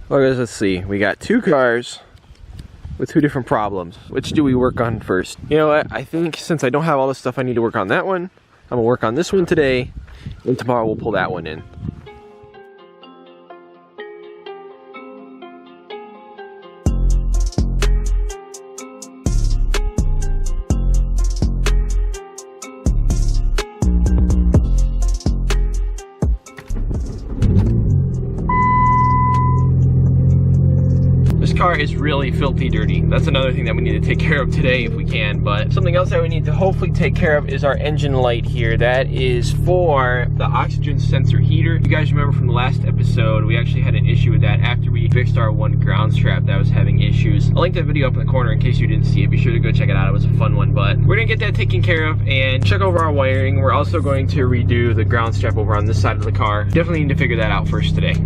Well, guys, let's see. We got two cars with two different problems. Which do we work on first? You know what? I think since I don't have all the stuff I need to work on that one, I'm gonna work on this one today, and tomorrow we'll pull that one in. Car is really filthy dirty. That's another thing that we need to take care of today if we can. But something else that we need to hopefully take care of is our engine light here. That is for the oxygen sensor heater. You guys remember from the last episode, we actually had an issue with that after we fixed our one ground strap that was having issues. I'll link that video up in the corner in case you didn't see it. Be sure to go check it out. It was a fun one. But we're gonna get that taken care of and check over our wiring. We're also going to redo the ground strap over on this side of the car. Definitely need to figure that out first today.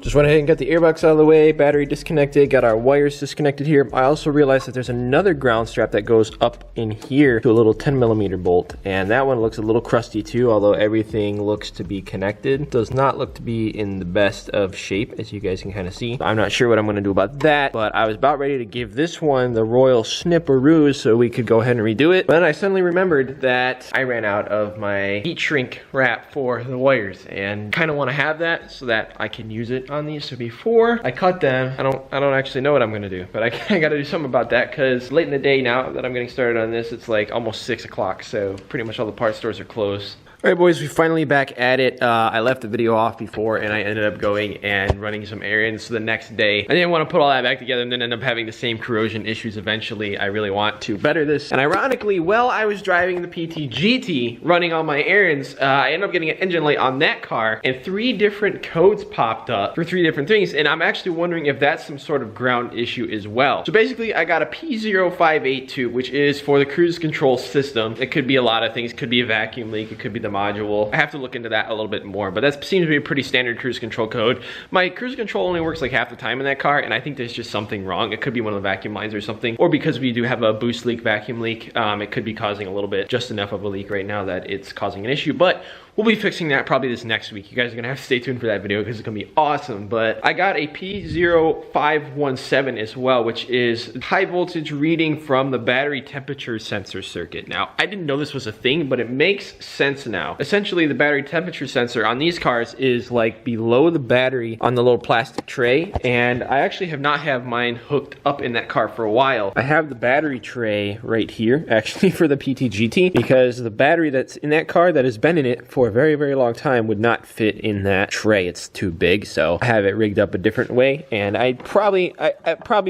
Just went ahead and got the airbox out of the way, battery disconnected, got our wires disconnected here. I also realized that there's another ground strap that goes up in here to a little 10mm bolt, and that one looks a little crusty too, although everything looks to be connected. It does not look to be in the best of shape, as you guys can kind of see. I'm not sure what I'm gonna do about that, but I was about ready to give this one the royal snipperoo so we could go ahead and redo it. But then I suddenly remembered that I ran out of my heat shrink wrap for the wires, and kind of want to have that so that I can use it on these. So before I cut them, I don't actually know what I'm gonna do, but I gotta do something about that because late in the day now that I'm getting started on this, it's like almost 6 o'clock, so pretty much all the parts stores are closed. All right, boys, we're finally back at it. I left the video off before and I ended up going and running some errands the next day. I didn't want to put all that back together and then end up having the same corrosion issues eventually. I really want to better this. And ironically, while I was driving the PT GT, running all my errands, I ended up getting an engine light on that car and 3 different codes popped up for 3 different things. And I'm actually wondering if that's some sort of ground issue as well. So basically, I got a P0582, which is for the cruise control system. It could be a lot of things. It could be a vacuum leak. It could be the module. I have to look into that a little bit more, but that seems to be a pretty standard cruise control code. My cruise control only works like half the time in that car, and I think there's just something wrong. It could be one of the vacuum lines or something, or because we do have a boost leak, vacuum leak, it could be causing a little bit, just enough of a leak right now that it's causing an issue, but we'll be fixing that probably this next week. You guys are gonna have to stay tuned for that video because it's gonna be awesome. But I got a P0517 as well, which is high voltage reading from the battery temperature sensor circuit. Now, I didn't know this was a thing, but it makes sense now. Essentially, the battery temperature sensor on these cars is like below the battery on the little plastic tray, and I actually have not had mine hooked up in that car for a while. I have the battery tray right here, actually, for the PT GT, because the battery that's in that car that has been in it for a very, very long time would not fit in that tray. It's too big, so I have it rigged up a different way, and I probably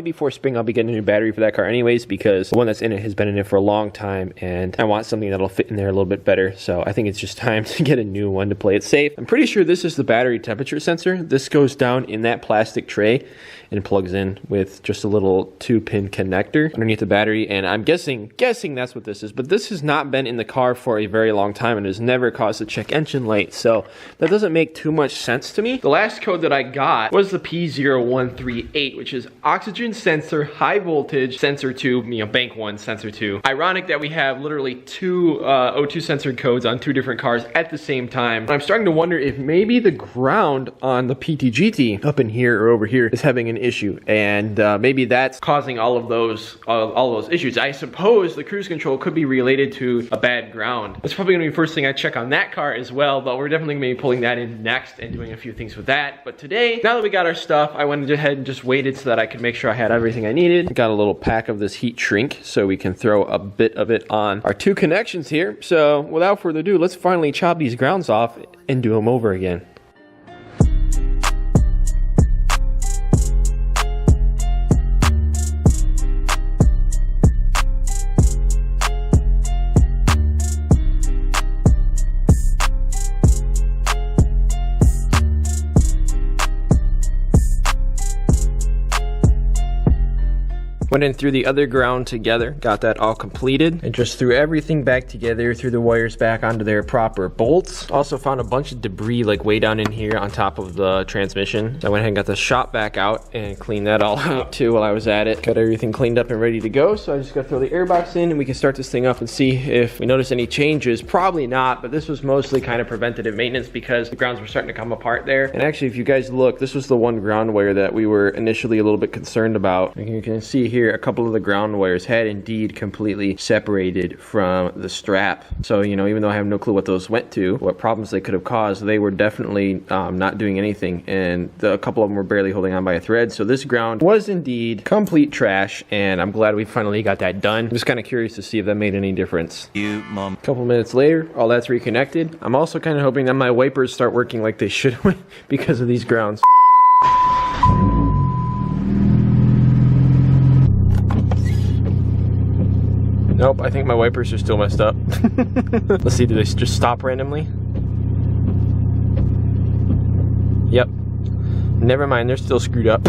before spring I'll be getting a new battery for that car anyways, because the one that's in it has been in it for a long time, and I want something that'll fit in there a little bit better, so I think it's just time to get a new one to play it safe. I'm pretty sure this is the battery temperature sensor. This goes down in that plastic tray and plugs in with just a little 2-pin connector underneath the battery, and I'm guessing that's what this is, but this has not been in the car for a very long time and has never caused a check engine light, so that doesn't make too much sense to me. The last code that I got was the P0138, which is oxygen sensor high voltage sensor 2, bank 1 sensor 2. Ironic that we have literally 2 O2 sensor codes on 2 different cars at the same time. I'm starting to wonder if maybe the ground on the PT GT up in here or over here is having an issue, and maybe that's causing all of those issues. I suppose the cruise control could be related to a bad ground. That's probably gonna be the first thing I check on that car as well, but we're definitely gonna be pulling that in next and doing a few things with that. But today, now that we got our stuff, I went ahead and just waited so that I could make sure I had everything I needed. Got a little pack of this heat shrink so we can throw a bit of it on our 2 connections here. So without further ado, let's finally chop these grounds off and do them over again. Went in through the other ground together, got that all completed, and just threw everything back together, threw the wires back onto their proper bolts. Also found a bunch of debris like way down in here on top of the transmission. So I went ahead and got the shop back out and cleaned that all out too while I was at it. Got everything cleaned up and ready to go. So I just got to throw the airbox in and we can start this thing up and see if we notice any changes. Probably not, but this was mostly kind of preventative maintenance because the grounds were starting to come apart there. And actually, if you guys look, this was the one ground wire that we were initially a little bit concerned about. And you can see here, a couple of the ground wires had indeed completely separated from the strap. So, you know, even though I have no clue what those went to, what problems they could have caused, they were definitely not doing anything. And a couple of them were barely holding on by a thread. So this ground was indeed complete trash, and I'm glad we finally got that done. I'm just kind of curious to see if that made any difference. A couple minutes later, all that's reconnected. I'm also kind of hoping that my wipers start working like they should because of these grounds. Nope, I think my wipers are still messed up. Let's see, do they just stop randomly? Yep. Never mind, they're still screwed up.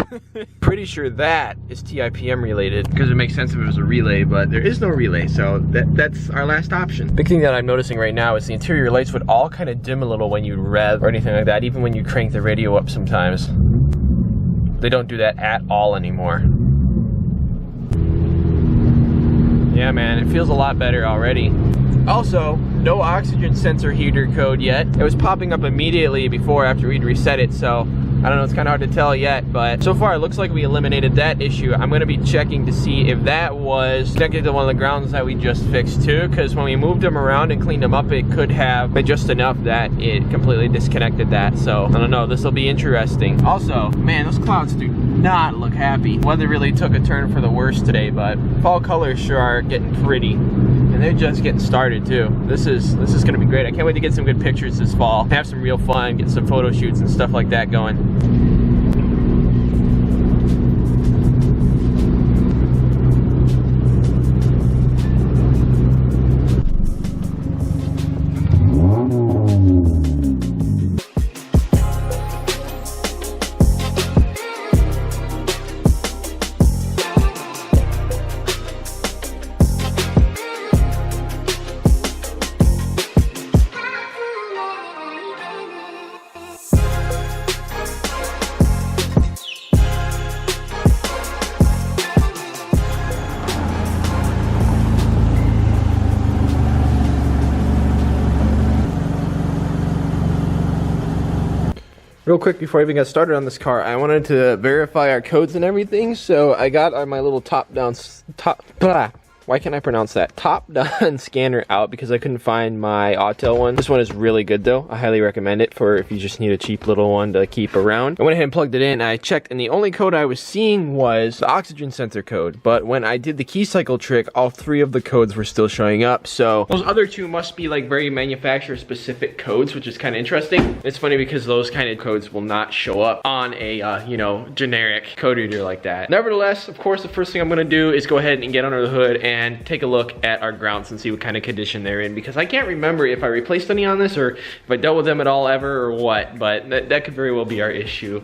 Pretty sure that is TIPM related, because it makes sense if it was a relay, but there is no relay, so that's our last option. Big thing that I'm noticing right now is the interior lights would all kind of dim a little when you rev or anything like that, even when you crank the radio up sometimes. They don't do that at all anymore. Yeah, man, it feels a lot better already. Also, no oxygen sensor heater code yet. It was popping up immediately before after we'd reset it, so I don't know, it's kind of hard to tell yet, but so far it looks like we eliminated that issue. I'm going to be checking to see if that was connected to one of the grounds that we just fixed too, because when we moved them around and cleaned them up, it could have been just enough that it completely disconnected that. So I don't know, this will be interesting. Also, man, those clouds do not look happy. Weather really took a turn for the worse today, but fall colors sure are getting pretty. And they're just getting started too. This is gonna be great. I can't wait to get some good pictures this fall. Have some real fun, get some photo shoots and stuff like that going. Real quick, before I even got started on this car, I wanted to verify our codes and everything, so I got my little top-down scanner out because I couldn't find my Autel one. This one is really good though. I highly recommend it for if you just need a cheap little one to keep around. I went ahead and plugged it in and I checked, and the only code I was seeing was the oxygen sensor code. But when I did the key cycle trick, all three of the codes were still showing up. So those other two must be like very manufacturer specific codes, which is kind of interesting. It's funny because those kind of codes will not show up on a, you know, generic code reader like that. Nevertheless, of course, the first thing I'm gonna do is go ahead and get under the hood and take a look at our grounds and see what kind of condition they're in, because I can't remember if I replaced any on this or if I dealt with them at all ever or what, but that could very well be our issue.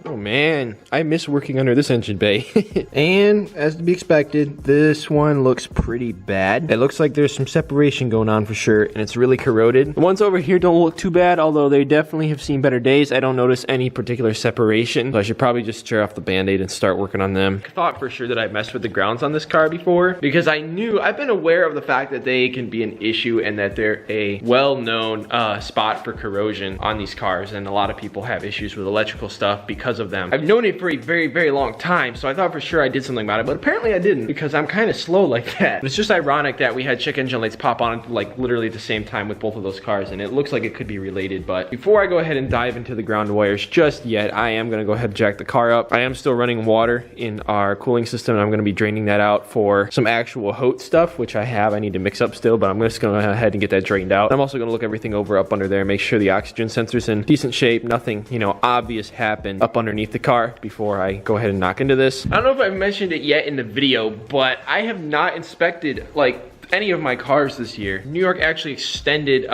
Oh man, I miss working under this engine bay. And as to be expected, this one looks pretty bad. It looks like there's some separation going on for sure, and it's really corroded. The ones over here don't look too bad, although they definitely have seen better days. I don't notice any particular separation, so I should probably just tear off the band-aid and start working on them. I thought for sure that I messed with the grounds on this car before, because I've been aware of the fact that they can be an issue and that they're a well-known spot for corrosion on these cars, and a lot of people have issues with electrical stuff because of them. I've known it for a very, very long time, so I thought for sure I did something about it, but apparently I didn't, because I'm kind of slow like that. But it's just ironic that we had check engine lights pop on like literally at the same time with both of those cars, and it looks like it could be related. But before I go ahead and dive into the ground wires just yet, I am gonna go ahead and jack the car up. I am still running water in our cooling system, and I'm gonna be draining that out for some actual HOTE stuff, which I have. I need to mix up still, but I'm just gonna go ahead and get that drained out. I'm also gonna look everything over up under there, make sure the oxygen sensor's in decent shape, nothing, you know, obvious happened up underneath the car before I go ahead and knock into this. I don't know if I've mentioned it yet in the video, but I have not inspected like any of my cars this year. New York actually extended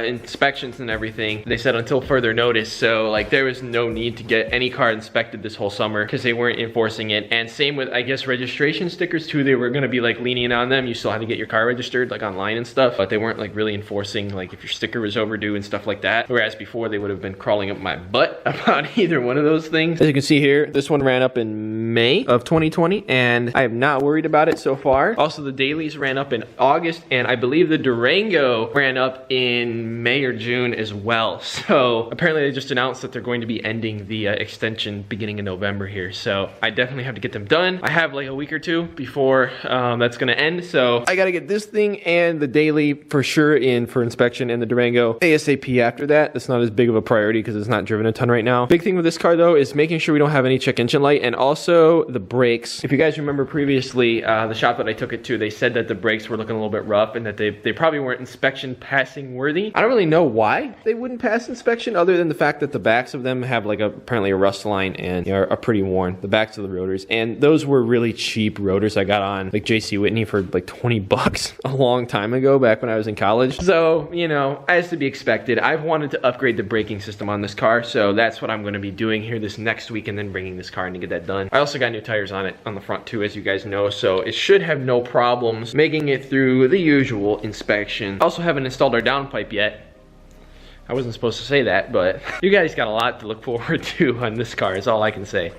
inspections and everything. They said until further notice, so like there was no need to get any car inspected this whole summer because they weren't enforcing it. And same with, I guess, registration stickers too. They were gonna be like lenient on them. You still had to get your car registered like online and stuff, but they weren't like really enforcing like if your sticker was overdue and stuff like that. Whereas before they would have been crawling up my butt about either one of those things. As you can see here, this one ran up in May of 2020 and I am not worried about it so far. Also, the dailies ran up in August and I believe the Durango ran up in May or June as well. So apparently they just announced that they're going to be ending the extension beginning in November here. So I definitely have to get them done. I have like a week or two before that's gonna end. So I gotta get this thing and the daily for sure in for inspection and the Durango ASAP after that. That's not as big of a priority because it's not driven a ton right now. Big thing with this car though is making sure we don't have any check engine light and also the brakes. If you guys remember previously, the shop that I took it to, they said that the brakes were looking a little bit rough and that they probably weren't inspection passing worthy. I don't really know why they wouldn't pass inspection other than the fact that the backs of them have like apparently a rust line and are pretty worn, the backs of the rotors. And those were really cheap rotors I got on like JC Whitney for like 20 bucks a long time ago back when I was in college. So, you know, as to be expected, I've wanted to upgrade the braking system on this car. So that's what I'm going to be doing here this next week and then bringing this car in to get that done. I also got new tires on it on the front too, as you guys know. So it should have no problems making it through the usual inspection. I also haven't installed our downpipe yet. I wasn't supposed to say that, but you guys got a lot to look forward to on this car is all I can say.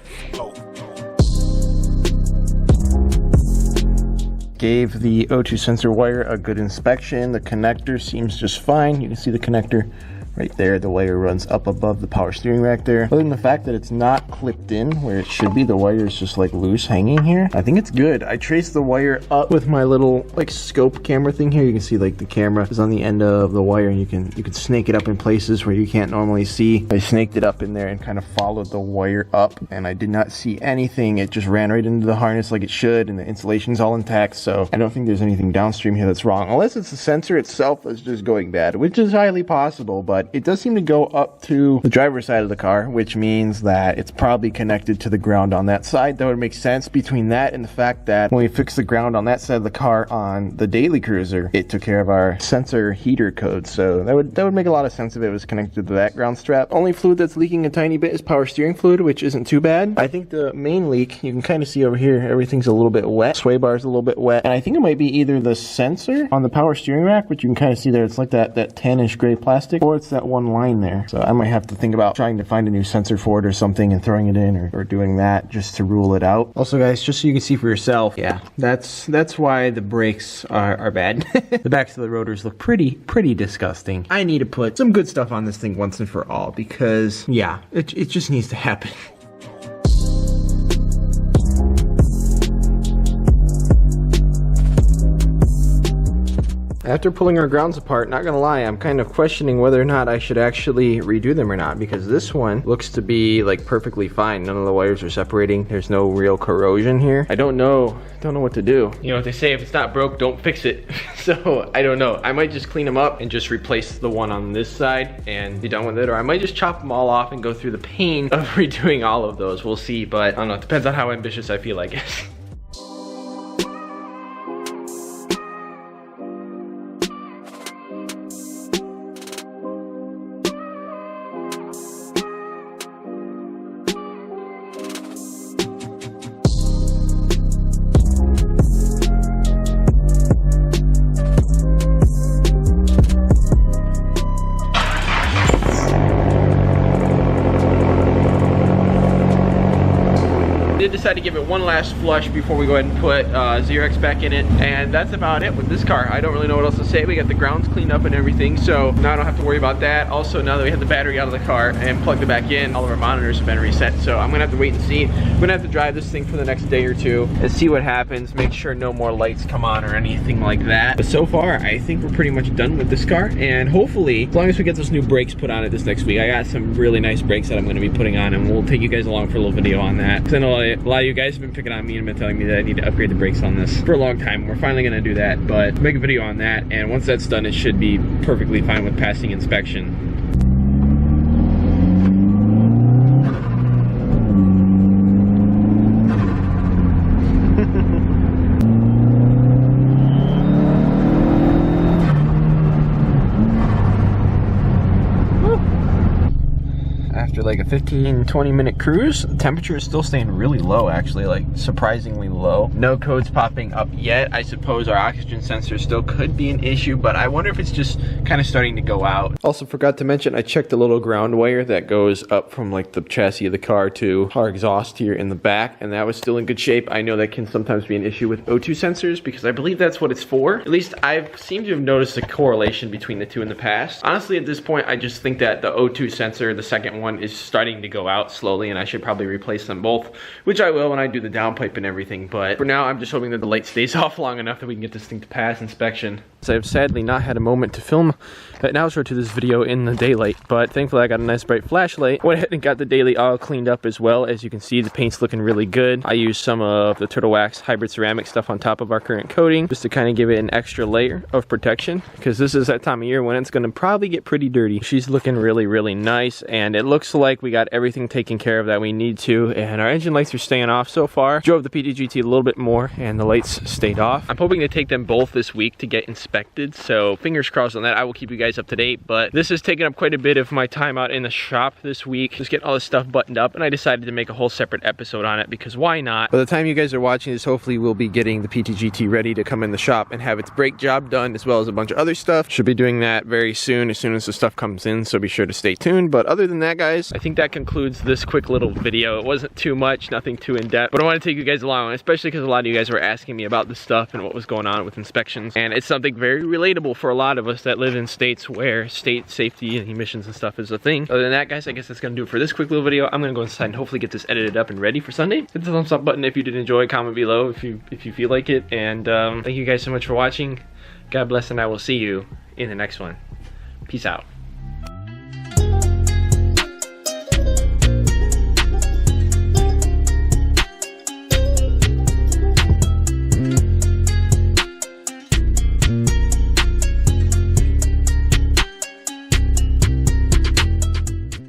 Gave the O2 sensor wire a good inspection. The connector seems just fine. You can see the connector right there. The wire runs up above the power steering rack there. Other than the fact that it's not clipped in where it should be, the wire is just like loose hanging here. I think it's good. I traced the wire up with my little like scope camera thing here. You can see like the camera is on the end of the wire and you can snake it up in places where you can't normally see. I snaked it up in there and kind of followed the wire up and I did not see anything. It just ran right into the harness like it should and the insulation's all intact. So I don't think there's anything downstream here that's wrong, unless it's the sensor itself that's just going bad, which is highly possible, but it does seem to go up to the driver's side of the car, which means that it's probably connected to the ground on that side. That would make sense between that and the fact that when we fixed the ground on that side of the car on the daily cruiser, it took care of our sensor heater code. So that would make a lot of sense if it was connected to that ground strap. Only fluid that's leaking a tiny bit is power steering fluid, which isn't too bad. I think the main leak, you can kind of see over here, everything's a little bit wet. Sway bar is a little bit wet. And I think it might be either the sensor on the power steering rack, which you can kind of see there, it's like that tannish gray plastic, or it's that one line there. So I might have to think about trying to find a new sensor for it or something and throwing it in or doing that just to rule it out. Also guys, just so you can see for yourself, yeah, that's why the brakes are bad. The backs of the rotors look pretty disgusting. I need to put some good stuff on this thing once and for all because yeah, it just needs to happen. After pulling our grounds apart, not gonna lie, I'm kind of questioning whether or not I should actually redo them or not, because this one looks to be like perfectly fine. None of the wires are separating. There's no real corrosion here. I don't know what to do. You know what they say, if it's not broke, don't fix it. So I don't know. I might just clean them up and just replace the one on this side and be done with it, or I might just chop them all off and go through the pain of redoing all of those. We'll see, but I don't know. It depends on how ambitious I feel, I guess. Decide to give it one last flush before we go ahead and put Zerex back in it, and that's about it with this car. I don't really know what else to say. We got the grounds cleaned up and everything, so now I don't have to worry about that. Also, now that we have the battery out of the car and plugged it back in, all of our monitors have been reset, so I'm gonna have to wait and see. I'm gonna have to drive this thing for the next day or two and see what happens, make sure no more lights come on or anything like that. But so far, I think we're pretty much done with this car, and hopefully, as long as we get those new brakes put on it this next week, I got some really nice brakes that I'm gonna be putting on, and we'll take you guys along for a little video on that. Because I know a lot of you guys have been picking on me and been telling me that I need to upgrade the brakes on this for a long time. We're finally gonna do that, but make a video on that, and once that's done, it should be perfectly fine with passing inspection. like a 15-20 minute cruise. The temperature is still staying really low, actually, like surprisingly low. No codes popping up yet. I suppose our oxygen sensor still could be an issue, but I wonder if it's just kind of starting to go out. Also forgot to mention, I checked the little ground wire that goes up from like the chassis of the car to our exhaust here in the back, and that was still in good shape. I know that can sometimes be an issue with O2 sensors because I believe that's what it's for. At least I've seemed to have noticed a correlation between the two in the past. Honestly, at this point, I just think that the O2 sensor, the second one, is starting to go out slowly, and I should probably replace them both, which I will when I do the downpipe and everything. But for now, I'm just hoping that the light stays off long enough that we can get this thing to pass inspection. So I've sadly not had a moment to film an outro to this video in the daylight, but thankfully I got a nice bright flashlight. Went ahead and got the daily all cleaned up as well. As you can see, the paint's looking really good. I used some of the Turtle Wax hybrid ceramic stuff on top of our current coating just to kind of give it an extra layer of protection, because this is that time of year when it's going to probably get pretty dirty. She's looking really nice, and it looks like we got everything taken care of that we need to, and our engine lights are staying off so far. Drove the PT-GT a little bit more and the lights stayed off. I'm hoping to take them both this week to get inspected, so fingers crossed on that. I will keep you guys up to date, but this has taken up quite a bit of my time out in the shop this week, just getting all this stuff buttoned up, and I decided to make a whole separate episode on it because why not? By the time you guys are watching this, hopefully we'll be getting the PT-GT ready to come in the shop and have its brake job done, as well as a bunch of other stuff. Should be doing that very soon as the stuff comes in, so be sure to stay tuned. But other than that, guys, I think that concludes this quick little video. It wasn't too much, nothing too in-depth, but I want to take you guys along, especially because a lot of you guys were asking me about this stuff and what was going on with inspections, and it's something very relatable for a lot of us that live in states where state safety and emissions and stuff is a thing. Other than that, guys, I guess that's gonna do it for this quick little video. I'm gonna go inside and hopefully get this edited up and ready for Sunday. Hit the thumbs up button if you did enjoy. Comment below if you feel like it, and thank you guys so much for watching. God bless, and I will see you in the next one. Peace out.